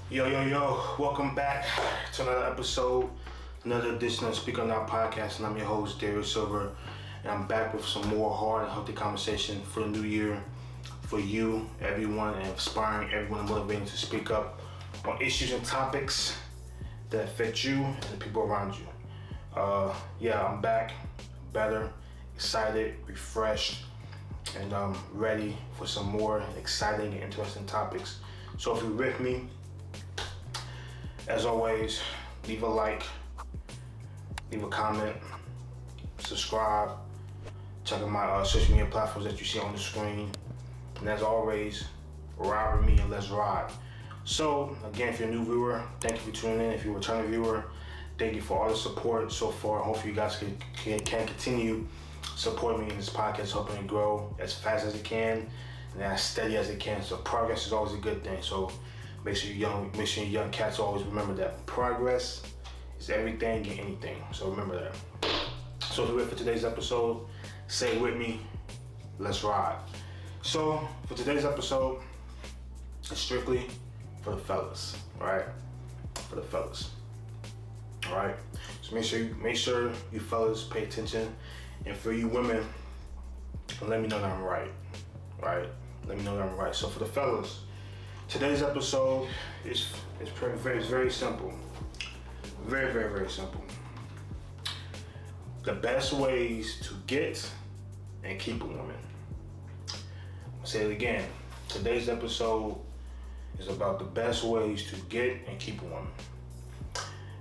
Yo, welcome back to another episode, another edition of Speak On Now podcast, and I'm your host, Darius Silver, and I'm back with some more hard and healthy conversation for the new year, for you, everyone, and inspiring everyone and motivating to speak up on issues and topics that affect you and the people around you. I'm back, better, excited, refreshed, and I'm ready for some more exciting and interesting topics. So if you're with me, as always, leave a like, leave a comment, subscribe, check out my social media platforms that you see on the screen. And as always, ride with me and let's ride. So again, if you're a new viewer, thank you for tuning in. If you're a returning viewer, thank you for all the support so far. Hopefully you guys can continue supporting me in this podcast, helping it grow as fast as it can and as steady as it can. So progress is always a good thing. So make sure you young cats always remember that progress is everything and anything. So remember that. So if you're ready for today's episode, say it with me, let's ride. So for today's episode, it's strictly for the fellas, right? For the fellas, all right? So make sure you fellas pay attention, and for you women, let me know that I'm right? Let me know that I'm right. So for the fellas, today's episode is very simple. Very simple. The best ways to get and keep a woman. I'll say it again. Today's episode is about the best ways to get and keep a woman.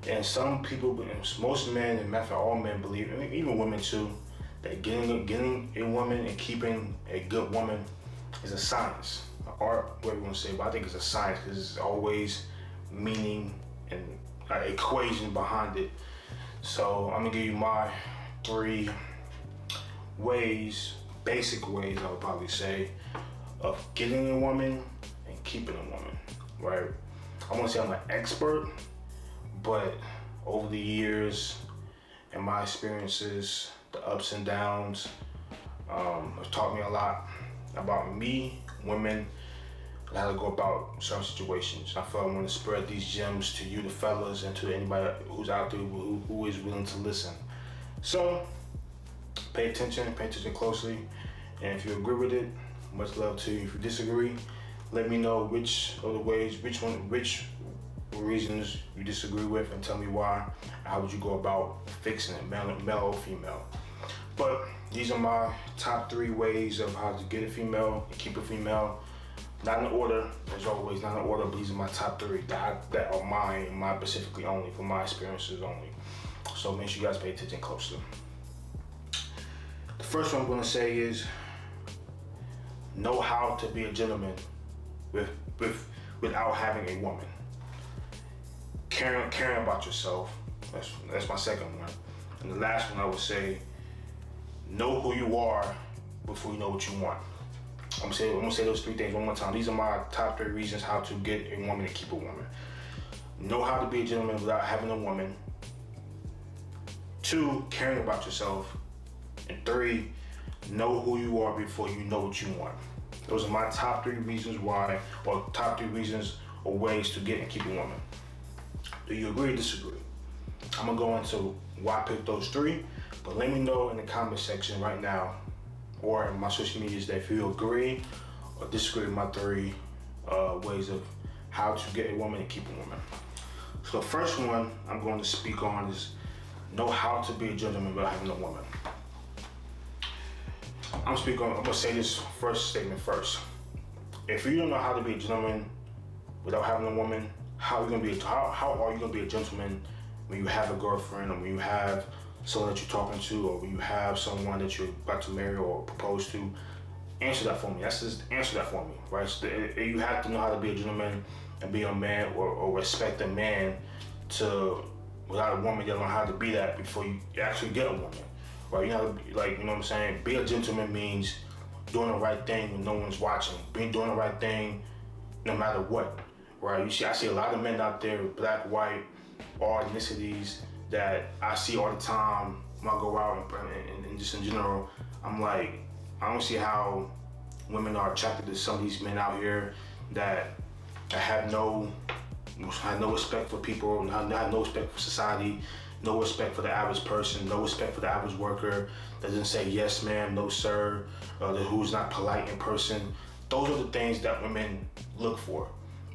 And some people, most men, and matter of fact, all men believe, and even women too, that getting a woman and keeping a good woman is a science. Art, whatever you want to say, but I think it's a science because it's always meaning and equation behind it. So I'm gonna give you my 3 ways, basic ways I would probably say, of getting a woman and keeping a woman, right? I won't say I'm an expert, but over the years and my experiences, the ups and downs, have taught me a lot about me, women, and how to go about certain situations. I feel I want to spread these gems to you, the fellas, and to anybody who's out there who is willing to listen. So, pay attention closely, and if you agree with it, much love to you. If you disagree, let me know which reasons you disagree with, and tell me why, and how would you go about fixing it, male or female. But these are my top 3 ways of how to get a female and keep a female. Not in order, as always, not in order, but these are my top 3 that are mine specifically only, for my experiences only. So make sure you guys pay attention closely. The first one I'm gonna say is, know how to be a gentleman without having a woman. Caring about yourself, that's my second one. And the last one I would say, know who you are before you know what you want. I'm gonna say those 3 things one more time. These are my top 3 reasons how to get a woman and keep a woman. Know how to be a gentleman without having a woman. 2, caring about yourself. And 3, know who you are before you know what you want. Those are my top 3 reasons why, or top 3 reasons or ways to get and keep a woman. Do you agree or disagree? I'm gonna go into why I picked those 3, but let me know in the comment section right now or in my social medias that if you agree or disagree with my 3 ways of how to get a woman and keep a woman. So the first one I'm going to speak on is know how to be a gentleman without having a woman. I'm gonna say this first statement first. If you don't know how to be a gentleman without having a woman, how are you gonna be a gentleman when you have a girlfriend, or when you have someone that you're talking to, or when you have someone that you're about to marry or propose to? Answer that for me. Answer that for me, right? So you have to know how to be a gentleman and be a man, or respect a man. Without a woman, you don't know how to be that before you actually get a woman, right? You know, you know what I'm saying? Be a gentleman means doing the right thing when no one's watching. Doing the right thing no matter what, right? I see a lot of men out there, black, white, all ethnicities, that I see all the time when I go out and just in general. I'm like, I don't see how women are attracted to some of these men out here that have no have no respect for people, have no respect for society, no respect for the average person, no respect for the average worker, doesn't say yes ma'am, no sir, who's not polite in person. Those are the things that women look for.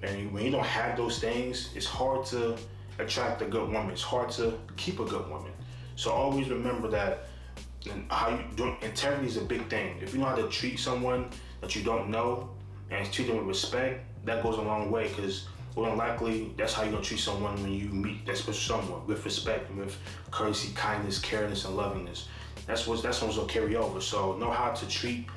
And when you don't have those things, it's hard to attract a good woman. It's hard to keep a good woman. So always remember that, and how you do integrity is a big thing. If you know how to treat someone that you don't know and treat them with respect, that goes a long way, because more than likely that's how you're gonna treat someone when you meet that special someone, with respect and with courtesy, kindness, caringness, and lovingness. That's what's gonna carry over. So know how to treat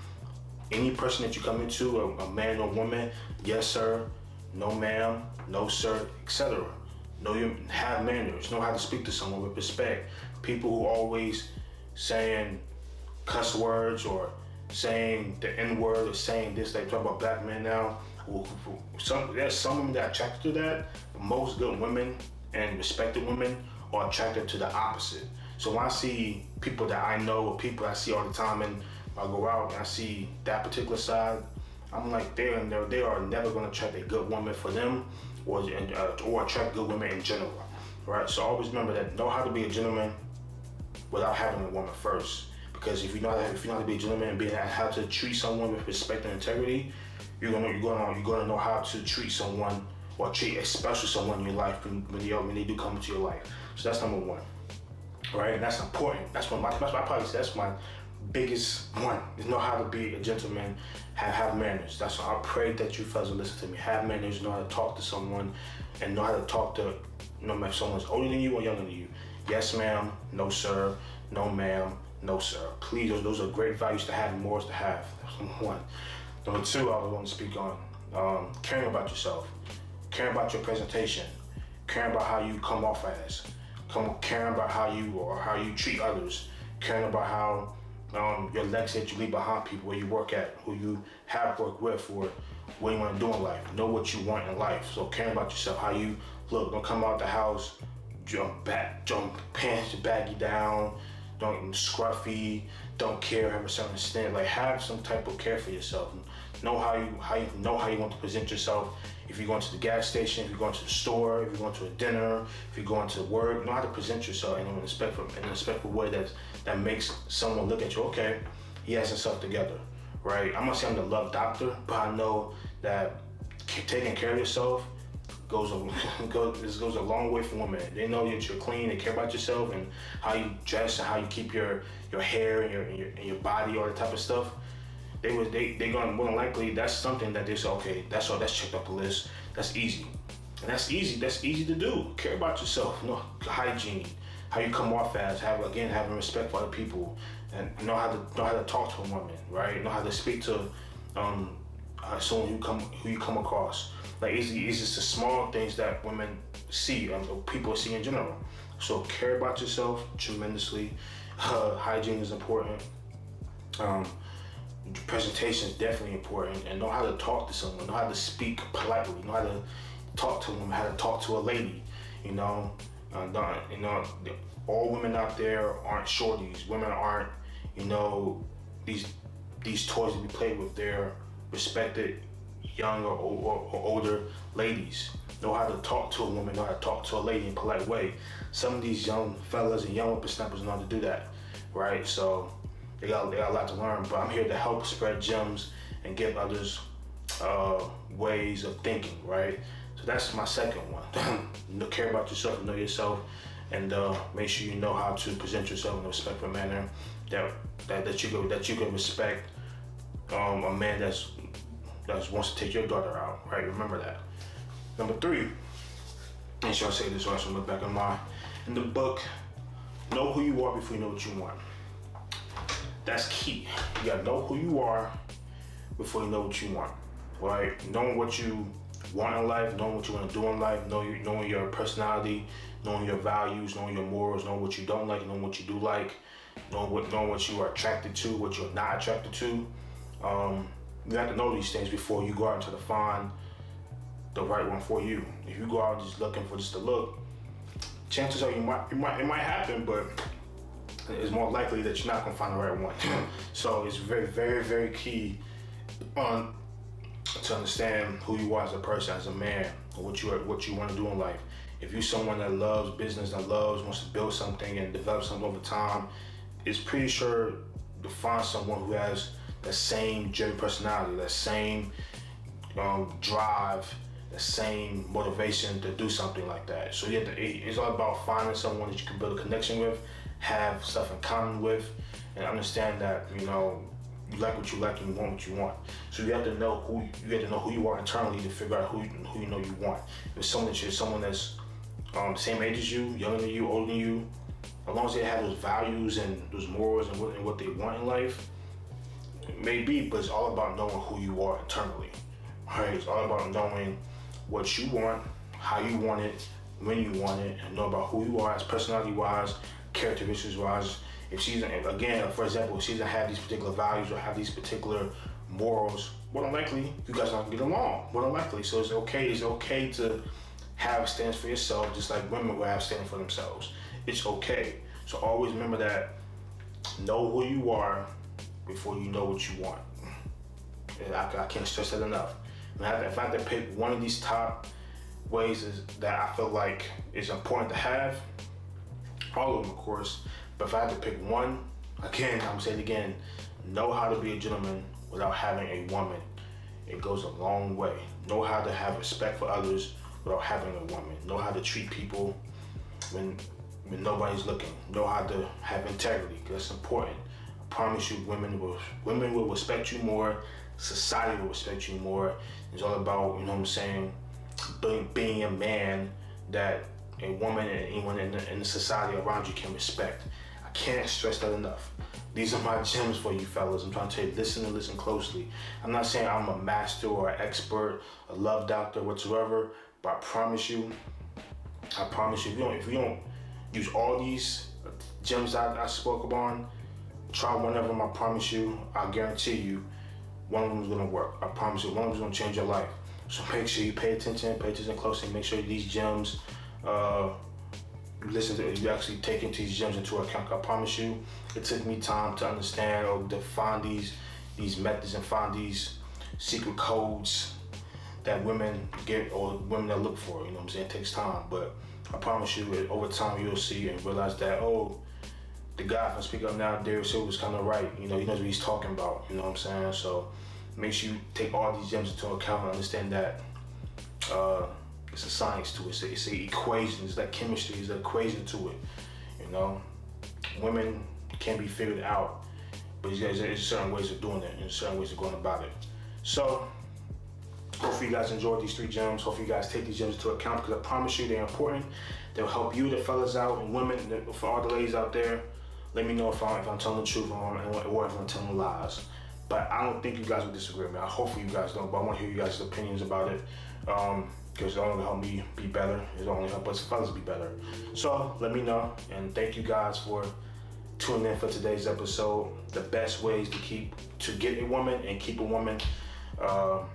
any person that you come into, a man or woman. Yes sir, no ma'am, no sir, etc. Know you have manners. Know how to speak to someone with respect. People who always saying cuss words or saying the N-word or saying this, they talk about black men now. There's some women that are attracted to that. Most good women and respected women are attracted to the opposite. So when I see people that I know or people I see all the time, and I go out and I see that particular side, I'm like, they are never going to attract a good woman for them, or attract good women in general, right? So always remember that. Know how to be a gentleman without having a woman first, because if you know how to be a gentleman and how to treat someone with respect and integrity, you're gonna know how to treat someone, or treat especially someone in your life when they do come into your life. So that's number one, right? And that's important. That's my biggest one, is know how to be a gentleman, have manners. That's why I pray that you fellas will listen to me. Have manners, know how to talk to someone, and know how to talk to, no matter if someone's older than you or younger than you. Yes ma'am, no sir, no ma'am, no sir. Please, those are great values to have and morals to have. That's number one. Number two, I want to speak on caring about yourself, caring about your presentation, caring about how you come off as, caring about how you treat others, caring about how your legacy that you leave behind, people where you work at, who you have worked with, or what you want to do in life. Know what you want in life. So caring about yourself, how you look. Don't come out the house jump pants baggy down, don't scruffy, don't care, have a certain stand. Like, have some type of care for yourself. Know how you want to present yourself. If you're going to the gas station, if you're going to the store, if you're going to a dinner, if you're going to work, know how to present yourself in a respectful way that makes someone look at you. Okay, he has himself together, right? I'm not saying I'm the love doctor, but I know that taking care of yourself goes a long way for women. They know that you're clean, they care about yourself and how you dress and how you keep your hair and your body, all that type of stuff. They're gonna, more than likely, that's something that they say, okay, that's all, that's checked off the list. That's easy. And that's easy to do. Care about yourself, hygiene, how you come off as, having respect for other people, and know how to talk to a woman, right? Know how to speak to someone who you come across. Like, it's just the small things that women see, people see in general. So care about yourself tremendously. Hygiene is important. Presentation is definitely important, and know how to talk to someone, know how to speak politely, know how to talk to them, how to talk to a lady. All women out there aren't shorties. Women aren't, these toys that we play with. They're respected young or older ladies. Know how to talk to a woman, know how to talk to a lady in a polite way. Some of these young fellas and young whippersnappers know how to do that, right? So they got a lot to learn, but I'm here to help spread gems and give others ways of thinking, right? So that's my second one. Care about yourself, know yourself, and make sure you know how to present yourself in a respectful manner that you can respect a man that wants to take your daughter out, right? Remember that. Number three, and sure I say this also in the back of in the book, know who you are before you know what you want. That's key. You gotta know who you are before you know what you want, right? Knowing what you want in life, knowing what you want to do in life, knowing your personality, knowing your values, knowing your morals, knowing what you don't like, knowing what you do like, knowing what you are attracted to, what you're not attracted to. You have to know these things before you go out and try to find the right one for you. If you go out just looking for just a look, chances are it might happen, but it's more likely that you're not gonna find the right one. So it's very, very, very key on to understand who you are as a person, as a man, and what you want to do in life. If you're someone that loves business, wants to build something and develop something over time, it's pretty sure to find someone who has the same driven personality, that same drive, the same motivation to do something like that. So it's all about finding someone that you can build a connection with, have stuff in common with, and understand that you like what you like and you want what you want. So you have to know who you are internally to figure out who you know you want. If it's someone that's the same age as you, younger than you, older than you, as long as they have those values and those morals and what they want in life, maybe, but it's all about knowing who you are internally. Right? It's all about knowing what you want, how you want it, when you want it, and know about who you are as personality-wise, characteristics-wise. If she's, again, for example, if she doesn't have these particular values or have these particular morals, more than likely, you guys aren't gonna get along, more than likely. So it's okay to have stands for yourself, just like women will have stands for themselves. It's okay. So always remember that, know who you are before you know what you want. And I can't stress that enough. If I had to pick one of these top ways that I feel like is important to have, all of them, of course, but if I had to pick one, again, I'm saying it again, know how to be a gentleman without having a woman. It goes a long way. Know how to have respect for others without having a woman. Know how to treat people when nobody's looking. Know how to have integrity, because that's important. I promise you, women will respect you more. Society will respect you more. It's all about, being a man that a woman and anyone in the society around you can respect. I can't stress that enough. These are my gems for you fellas. I'm trying to tell you, listen closely. I'm not saying I'm a master or an expert, a love doctor, whatsoever, but I promise you, if you don't use all these gems I spoke upon, try one of them, I promise you, I guarantee you, one of them is gonna work. I promise you, one of them is gonna change your life. So make sure you pay attention closely, make sure these gems, you actually take these gems into account. I promise you, it took me time to understand or to find these methods and find these secret codes that women get or women that look for. It takes time, but I promise you, over time you'll see and realize that, the guy from Speak Up Now, Darius Silver, was kind of right. He knows what he's talking about. So make sure you take all these gems into account and understand that it's a science to it. It's an equation. It's like chemistry. It's an equation to it. Women can be figured out, but there's certain ways of doing it and certain ways of going about it. So hopefully you guys enjoyed these 3 gems. Hopefully you guys take these gems into account, because I promise you they're important. They'll help you, the fellas out, and women, for all the ladies out there. Let me know if I'm telling the truth or if I'm telling lies. But I don't think you guys will disagree with me. Hopefully you guys don't, but I want to hear you guys' opinions about it. Because it'll only help me be better. It'll only help us fellas be better. So let me know, and thank you guys for tuning in for today's episode. The best ways to get a woman and keep a woman. Hope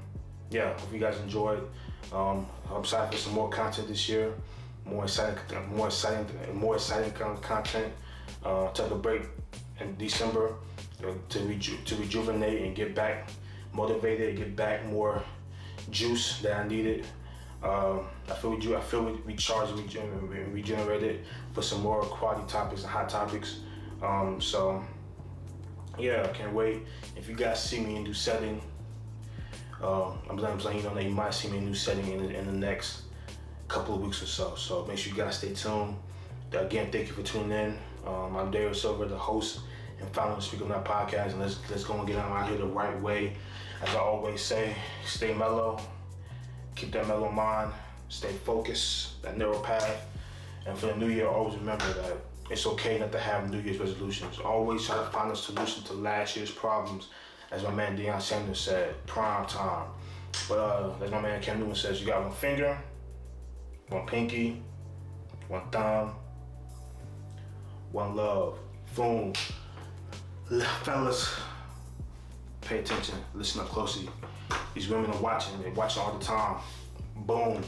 you guys enjoyed. I'm excited for some more content this year. More exciting content. Took a break in December to rejuvenate and get back motivated, get back more juice that I needed. I feel recharged and regenerated for some more quality topics and hot topics. I can't wait. If you guys see me in a new setting, I'm letting you know that you might see me in a new setting in the next couple of weeks or so. So make sure you guys stay tuned. Again, thank you for tuning in. I'm Darius Silver, the host and founder of Speak Up Now podcast, and let's go and get out here the right way. As I always say, stay mellow, keep that mellow mind, stay focused, that narrow path. And for the new year, always remember that it's okay not to have New Year's resolutions. Always try to find a solution to last year's problems. As my man Deion Sanders said, prime time. But as my man Cam Newton says, you got one finger, one pinky, one thumb, one love. Boom. Fellas, pay attention. Listen up closely. These women are watching. They're watching all the time. Boom.